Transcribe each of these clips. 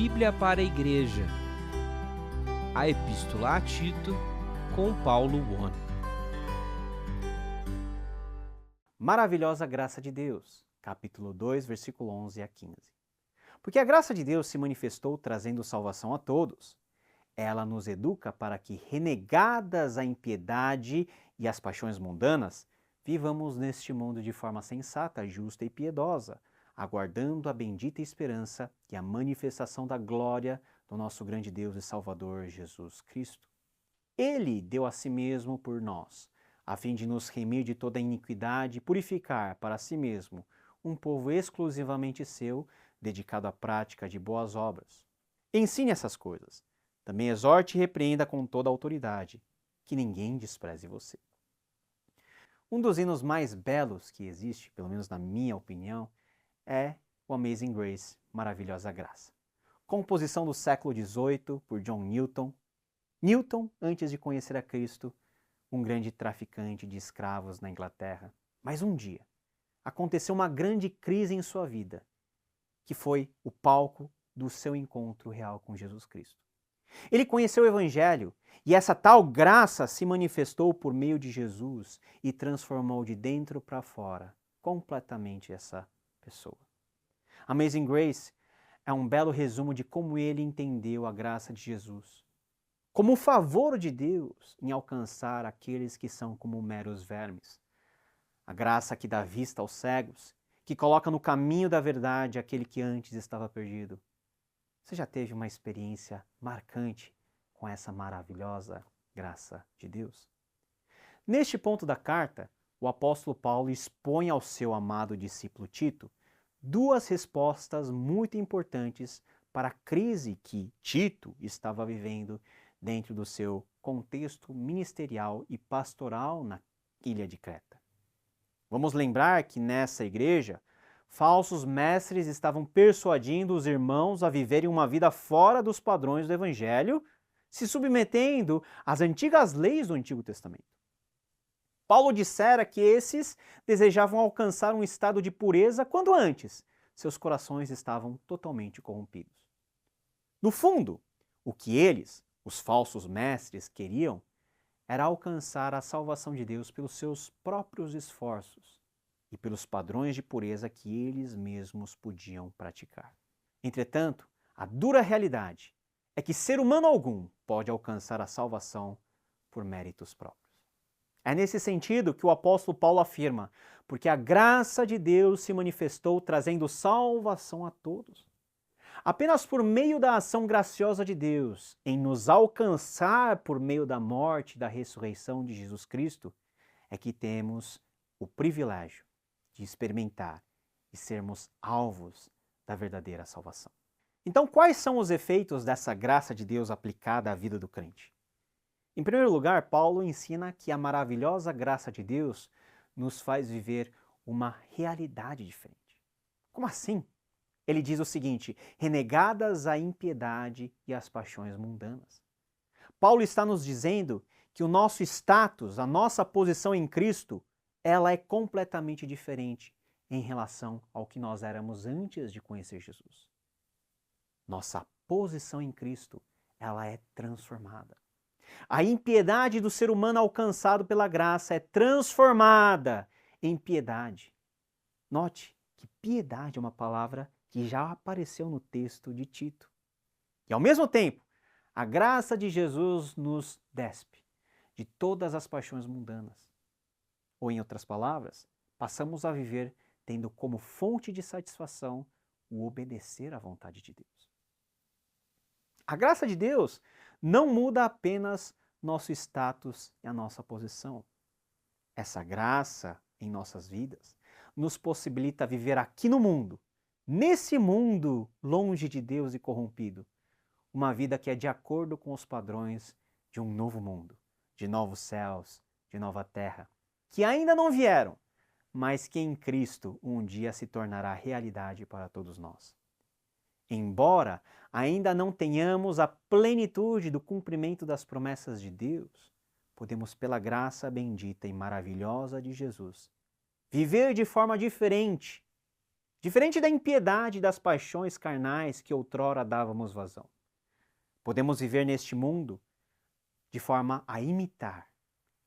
Bíblia para a Igreja. A Epístola a Tito, com Paulo Won. Maravilhosa graça de Deus, capítulo 2, versículo 11 a 15. Porque a graça de Deus se manifestou trazendo salvação a todos. Ela nos educa para que, renegadas a impiedade e as paixões mundanas, vivamos neste mundo de forma sensata, justa e piedosa, aguardando a bendita esperança e a manifestação da glória do nosso grande Deus e Salvador Jesus Cristo. Ele deu a si mesmo por nós, a fim de nos remir de toda iniquidade e purificar para si mesmo um povo exclusivamente seu, dedicado à prática de boas obras. Ensine essas coisas. Também exorte e repreenda com toda a autoridade, que ninguém despreze você. Um dos hinos mais belos que existe, pelo menos na minha opinião, é o Amazing Grace, Maravilhosa Graça. Composição do século XVIII por John Newton. Newton, antes de conhecer a Cristo, um grande traficante de escravos na Inglaterra. Mas um dia, aconteceu uma grande crise em sua vida, que foi o palco do seu encontro real com Jesus Cristo. Ele conheceu o Evangelho e essa tal graça se manifestou por meio de Jesus e transformou de dentro para fora completamente essa pessoa. Amazing Grace é um belo resumo de como ele entendeu a graça de Jesus, como o favor de Deus em alcançar aqueles que são como meros vermes. A graça que dá vista aos cegos, que coloca no caminho da verdade aquele que antes estava perdido. Você já teve uma experiência marcante com essa maravilhosa graça de Deus? Neste ponto da carta, o apóstolo Paulo expõe ao seu amado discípulo Tito duas respostas muito importantes para a crise que Tito estava vivendo dentro do seu contexto ministerial e pastoral na ilha de Creta. Vamos lembrar que nessa igreja, falsos mestres estavam persuadindo os irmãos a viverem uma vida fora dos padrões do Evangelho, se submetendo às antigas leis do Antigo Testamento. Paulo dissera que esses desejavam alcançar um estado de pureza quando antes seus corações estavam totalmente corrompidos. No fundo, o que eles, os falsos mestres, queriam era alcançar a salvação de Deus pelos seus próprios esforços e pelos padrões de pureza que eles mesmos podiam praticar. Entretanto, a dura realidade é que ser humano algum pode alcançar a salvação por méritos próprios. É nesse sentido que o apóstolo Paulo afirma, porque a graça de Deus se manifestou trazendo salvação a todos. Apenas por meio da ação graciosa de Deus em nos alcançar por meio da morte e da ressurreição de Jesus Cristo é que temos o privilégio de experimentar e sermos alvos da verdadeira salvação. Então, quais são os efeitos dessa graça de Deus aplicada à vida do crente? Em primeiro lugar, Paulo ensina que a maravilhosa graça de Deus nos faz viver uma realidade diferente. Como assim? Ele diz o seguinte: renegadas a impiedade e as paixões mundanas. Paulo está nos dizendo que o nosso status, a nossa posição em Cristo, ela é completamente diferente em relação ao que nós éramos antes de conhecer Jesus. Nossa posição em Cristo, ela é transformada. A impiedade do ser humano alcançado pela graça é transformada em piedade. Note que piedade é uma palavra que já apareceu no texto de Tito. E ao mesmo tempo, a graça de Jesus nos despe de todas as paixões mundanas. Ou em outras palavras, passamos a viver tendo como fonte de satisfação o obedecer à vontade de Deus. A graça de Deus não muda apenas nosso status e a nossa posição. Essa graça em nossas vidas nos possibilita viver aqui no mundo, nesse mundo longe de Deus e corrompido, uma vida que é de acordo com os padrões de um novo mundo, de novos céus, de nova terra, que ainda não vieram, mas que em Cristo um dia se tornará realidade para todos nós. Embora ainda não tenhamos a plenitude do cumprimento das promessas de Deus, podemos, pela graça bendita e maravilhosa de Jesus, viver de forma diferente, diferente da impiedade e das paixões carnais que outrora dávamos vazão. Podemos viver neste mundo de forma a imitar,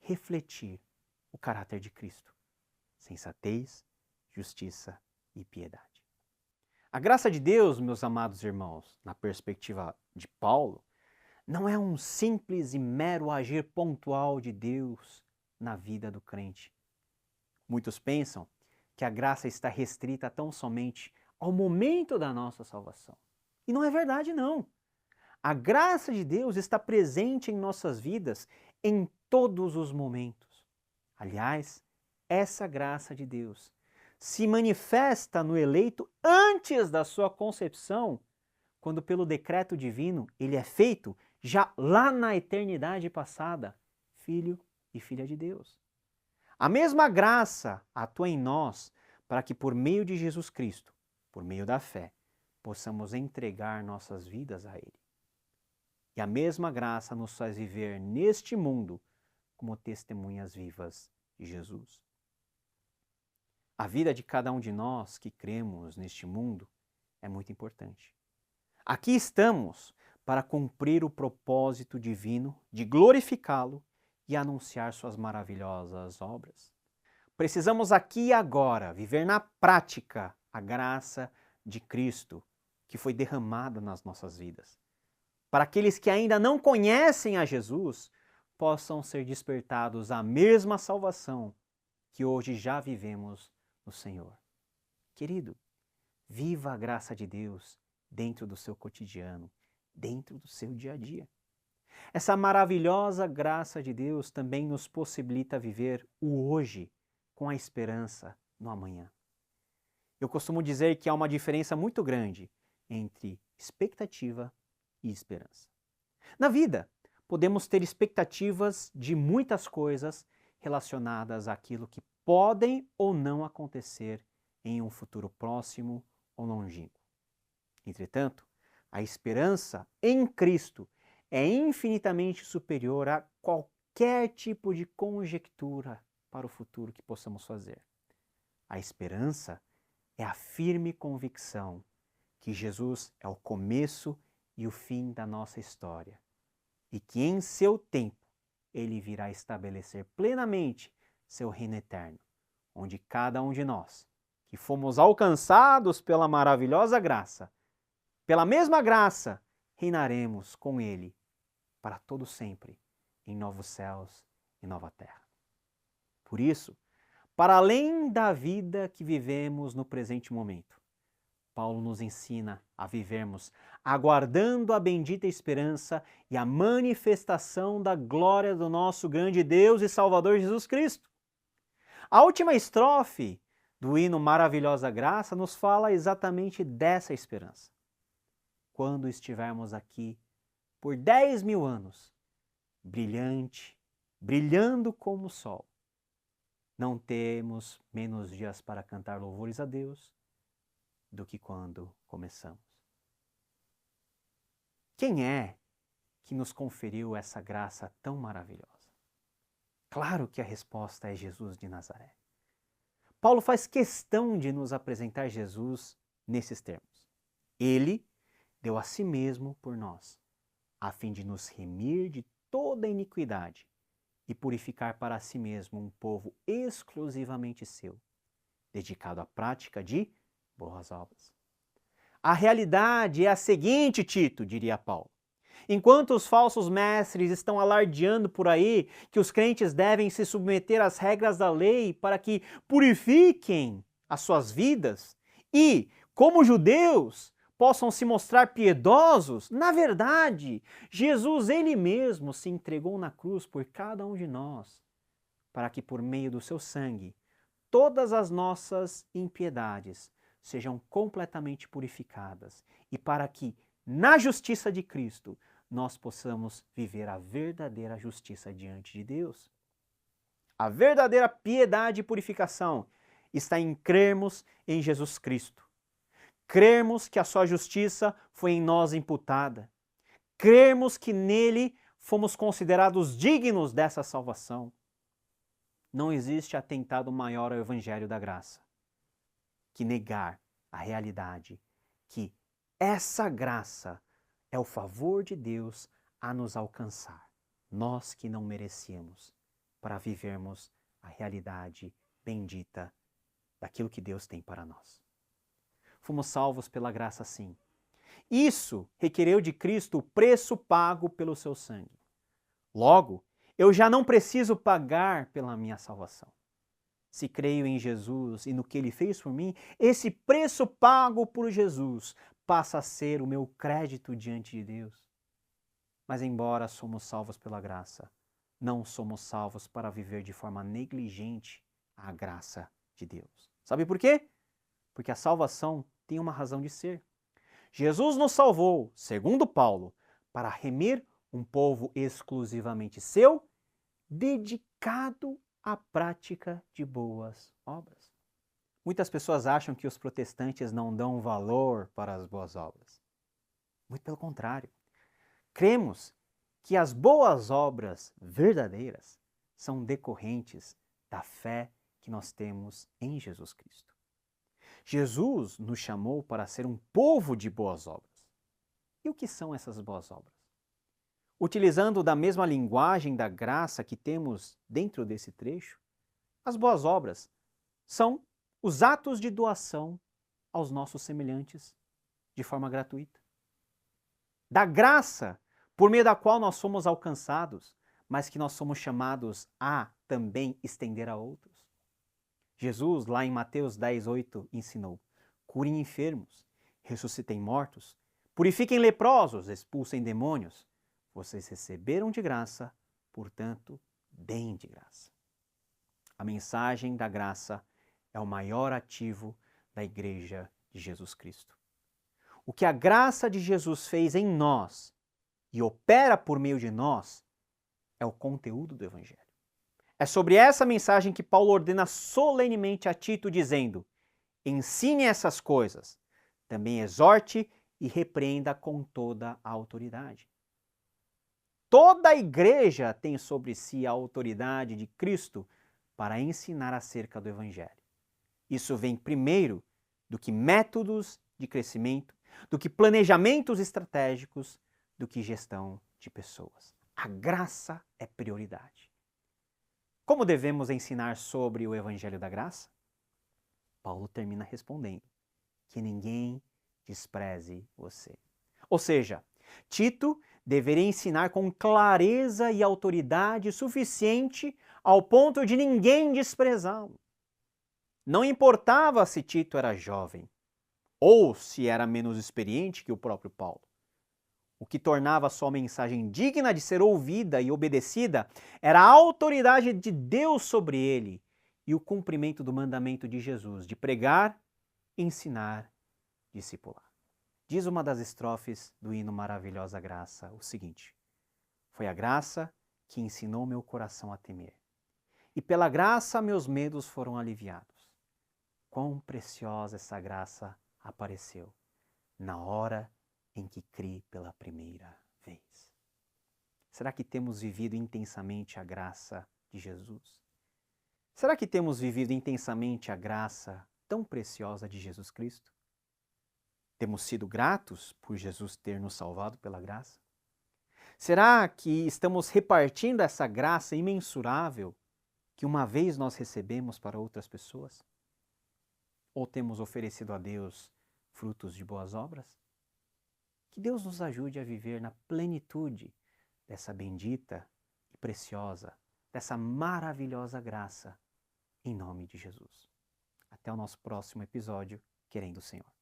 refletir o caráter de Cristo. Sensatez, justiça e piedade. A graça de Deus, meus amados irmãos, na perspectiva de Paulo, não é um simples e mero agir pontual de Deus na vida do crente. Muitos pensam que a graça está restrita tão somente ao momento da nossa salvação. E não é verdade, não. A graça de Deus está presente em nossas vidas em todos os momentos. Aliás, essa graça de Deus se manifesta no eleito antes da sua concepção, quando pelo decreto divino ele é feito já lá na eternidade passada, filho e filha de Deus. A mesma graça atua em nós para que por meio de Jesus Cristo, por meio da fé, possamos entregar nossas vidas a Ele. E a mesma graça nos faz viver neste mundo como testemunhas vivas de Jesus. A vida de cada um de nós que cremos neste mundo é muito importante. Aqui estamos para cumprir o propósito divino de glorificá-lo e anunciar suas maravilhosas obras. Precisamos aqui e agora viver na prática a graça de Cristo que foi derramada nas nossas vidas. Para aqueles que ainda não conhecem a Jesus, possam ser despertados à mesma salvação que hoje já vivemos no Senhor. Querido, viva a graça de Deus dentro do seu cotidiano, dentro do seu dia a dia. Essa maravilhosa graça de Deus também nos possibilita viver o hoje com a esperança no amanhã. Eu costumo dizer que há uma diferença muito grande entre expectativa e esperança. Na vida, podemos ter expectativas de muitas coisas relacionadas àquilo que podem ou não acontecer em um futuro próximo ou longínquo. Entretanto, a esperança em Cristo é infinitamente superior a qualquer tipo de conjectura para o futuro que possamos fazer. A esperança é a firme convicção que Jesus é o começo e o fim da nossa história e que em seu tempo Ele virá estabelecer plenamente seu reino eterno, onde cada um de nós, que fomos alcançados pela maravilhosa graça, pela mesma graça, reinaremos com Ele para todo sempre, em novos céus e nova terra. Por isso, para além da vida que vivemos no presente momento, Paulo nos ensina a vivermos aguardando a bendita esperança e a manifestação da glória do nosso grande Deus e Salvador Jesus Cristo. A última estrofe do hino Maravilhosa Graça nos fala exatamente dessa esperança. Quando estivermos aqui por 10.000 anos, brilhando como o sol, não temos menos dias para cantar louvores a Deus do que quando começamos. Quem é que nos conferiu essa graça tão maravilhosa? Claro que a resposta é Jesus de Nazaré. Paulo faz questão de nos apresentar Jesus nesses termos. Ele deu a si mesmo por nós, a fim de nos remir de toda iniquidade e purificar para si mesmo um povo exclusivamente seu, dedicado à prática de boas obras. A realidade é a seguinte, Tito, diria Paulo. Enquanto os falsos mestres estão alardeando por aí que os crentes devem se submeter às regras da lei para que purifiquem as suas vidas e, como judeus, possam se mostrar piedosos, na verdade, Jesus ele mesmo se entregou na cruz por cada um de nós, para que por meio do seu sangue, todas as nossas impiedades sejam completamente purificadas e para que, na justiça de Cristo, nós possamos viver a verdadeira justiça diante de Deus. A verdadeira piedade e purificação está em crermos em Jesus Cristo. Crermos que a sua justiça foi em nós imputada. Crermos que nele fomos considerados dignos dessa salvação. Não existe atentado maior ao Evangelho da Graça que negar a realidade que essa graça é o favor de Deus a nos alcançar, nós que não merecíamos, para vivermos a realidade bendita daquilo que Deus tem para nós. Fomos salvos pela graça sim. Isso requereu de Cristo o preço pago pelo seu sangue. Logo, eu já não preciso pagar pela minha salvação. Se creio em Jesus e no que Ele fez por mim, esse preço pago por Jesus passa a ser o meu crédito diante de Deus. Mas embora somos salvos pela graça, não somos salvos para viver de forma negligente a graça de Deus. Sabe por quê? Porque a salvação tem uma razão de ser. Jesus nos salvou, segundo Paulo, para remir um povo exclusivamente seu, dedicado à prática de boas obras. Muitas pessoas acham que os protestantes não dão valor para as boas obras. Muito pelo contrário. Cremos que as boas obras verdadeiras são decorrentes da fé que nós temos em Jesus Cristo. Jesus nos chamou para ser um povo de boas obras. E o que são essas boas obras? Utilizando da mesma linguagem da graça que temos dentro desse trecho, as boas obras são os atos de doação aos nossos semelhantes de forma gratuita. Da graça por meio da qual nós somos alcançados, mas que nós somos chamados a também estender a outros. Jesus, lá em Mateus 10:8, ensinou: curem enfermos, ressuscitem mortos, purifiquem leprosos, expulsem demônios. Vocês receberam de graça, portanto, deem de graça. A mensagem da graça é o maior ativo da Igreja de Jesus Cristo. O que a graça de Jesus fez em nós e opera por meio de nós é o conteúdo do Evangelho. É sobre essa mensagem que Paulo ordena solenemente a Tito, dizendo: ensine essas coisas, também exorte e repreenda com toda a autoridade. Toda a igreja tem sobre si a autoridade de Cristo para ensinar acerca do Evangelho. Isso vem primeiro do que métodos de crescimento, do que planejamentos estratégicos, do que gestão de pessoas. A graça é prioridade. Como devemos ensinar sobre o Evangelho da Graça? Paulo termina respondendo: que ninguém despreze você. Ou seja, Tito deveria ensinar com clareza e autoridade suficiente ao ponto de ninguém desprezá-lo. Não importava se Tito era jovem ou se era menos experiente que o próprio Paulo. O que tornava sua mensagem digna de ser ouvida e obedecida era a autoridade de Deus sobre ele e o cumprimento do mandamento de Jesus de pregar, ensinar, discipular. Diz uma das estrofes do hino Maravilhosa Graça o seguinte: foi a graça que ensinou meu coração a temer, e pela graça meus medos foram aliviados. Quão preciosa essa graça apareceu na hora em que criei pela primeira vez. Será que temos vivido intensamente a graça de Jesus? Será que temos vivido intensamente a graça tão preciosa de Jesus Cristo? Temos sido gratos por Jesus ter nos salvado pela graça? Será que estamos repartindo essa graça imensurável que uma vez nós recebemos para outras pessoas? Ou temos oferecido a Deus frutos de boas obras? Que Deus nos ajude a viver na plenitude dessa bendita e preciosa, dessa maravilhosa graça, em nome de Jesus. Até o nosso próximo episódio, querendo o Senhor.